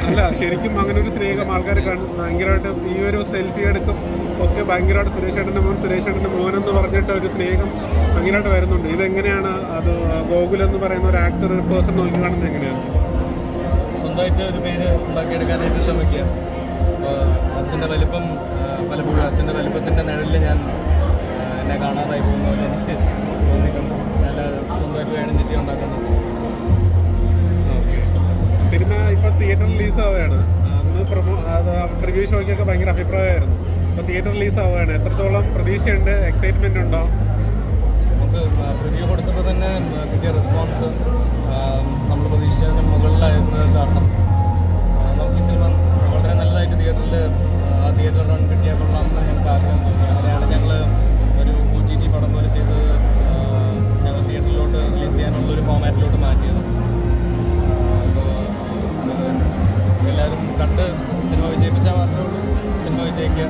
അല്ല, ശരിക്കും അങ്ങനെ ഒരു സ്നേഹം ആൾക്കാർ ഭയങ്കരമായിട്ട് ഈ ഒരു സെൽഫി എടുക്കും ഒക്കെ ഭയങ്കരമായിട്ട് സുരേഷ് ഏട്ടൻ്റെ മോൻ എന്ന് പറഞ്ഞിട്ട് ഒരു സ്നേഹം ഭയങ്കരമായിട്ട് വരുന്നുണ്ട്. ഇതെങ്ങനെയാണ് അത് ഗോകുൽ എന്ന് പറയുന്ന ഒരു ആക്ടർ, ഒരു പേഴ്സൺ നോക്കി കാണുന്നത് എങ്ങനെയാണ്? സ്വന്തമായിട്ട് ഒരു പേര് ഉണ്ടാക്കിയെടുക്കാനായിട്ട് ശ്രമിക്കുക. അച്ഛൻ്റെ വലിപ്പം പലപ്പോഴും അച്ഛൻ്റെ വലിപ്പത്തിൻ്റെ നിഴലിൽ എന്നെ കാണാതായി പോകുന്ന പോലെ എനിക്ക് തോന്നിയിട്ടുണ്ട്. നല്ല സ്വന്തമായിട്ട് ഐഡൻറ്റിറ്റി ഉണ്ടാക്കുന്നത്. ഓക്കെ, സിനിമ ഇപ്പോൾ തിയേറ്റർ റിലീസ് ആവുകയാണ്. അന്ന് പ്രിവ്യൂ ഷോയ്ക്കൊക്കെ ഭയങ്കര അഭിപ്രായമായിരുന്നു. ഇപ്പോൾ തിയേറ്റർ റിലീസ് ആവുകയാണ്. എത്രത്തോളം പ്രതീക്ഷയുണ്ട്, എക്സൈറ്റ്മെൻ്റ് ഉണ്ടോ? നമുക്ക് പ്രിവ്യൂ കൊടുത്തപ്പോൾ തന്നെ കിട്ടിയ റെസ്പോൺസ് നമ്മൾ പ്രതീക്ഷിച്ചതിന് മുകളിലായിരുന്നത് കാരണം നമുക്ക് ഈ സിനിമ വളരെ നല്ലതായിട്ട് ആ തിയേറ്റർ റൺ കിട്ടിയാൽ കൊള്ളാമെന്ന് ഞങ്ങൾക്ക് ആഗ്രഹം തോന്നി. അങ്ങനെയാണ് ഞങ്ങൾ ഒരു OTT പടം പോലെ ചെയ്തത്. ഞങ്ങൾ തിയേറ്ററിലോട്ട് റിലീസ് ചെയ്യാനുള്ളൊരു ഫോമാറ്റിലോട്ട് മാറ്റിയത്. എല്ലാവരും കണ്ട് സിനിമ വിജയിപ്പിച്ചാൽ മാത്രമേ ഉള്ളൂ സിനിമ വിജയിക്കുക.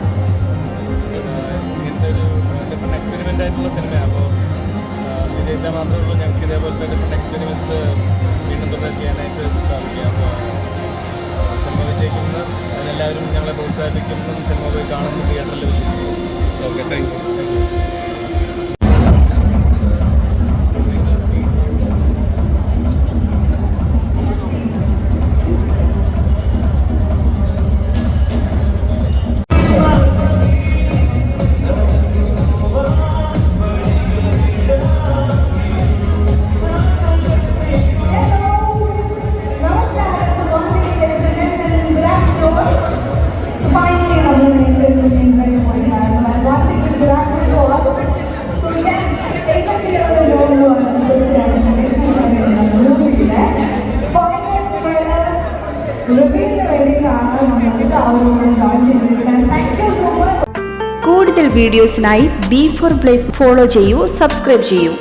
ഇങ്ങനത്തെ ഒരു ഡിഫറെൻറ്റ് എക്സ്പെരിമെൻ്റ് ആയിട്ടുള്ള സിനിമയാണ്. അപ്പോൾ വിജയിച്ചാൽ മാത്രമേ ഉള്ളൂ ഞങ്ങൾക്ക് ഇതേപോലത്തെ ഡിഫറെൻറ്റ് എക്സ്പെരിമെൻറ്റ്സ് വീണ്ടും തുടരെ ചെയ്യാനായിട്ട് സാധിക്കുക. അപ്പോൾ സിനിമ വിജയിക്കുന്നത് അതിനെല്ലാവരും ഞങ്ങളെ പ്രോത്സാഹിപ്പിക്കുന്നു. സിനിമ പോയി കാണുന്നു, തിയേറ്ററിൽ വിജയിക്കുന്നു. Okay, thank you. കൂടുതൽ വീഡിയോസിനായി B4 Place ഫോളോ ചെയ്യൂ, സബ്സ്ക്രൈബ് ചെയ്യൂ.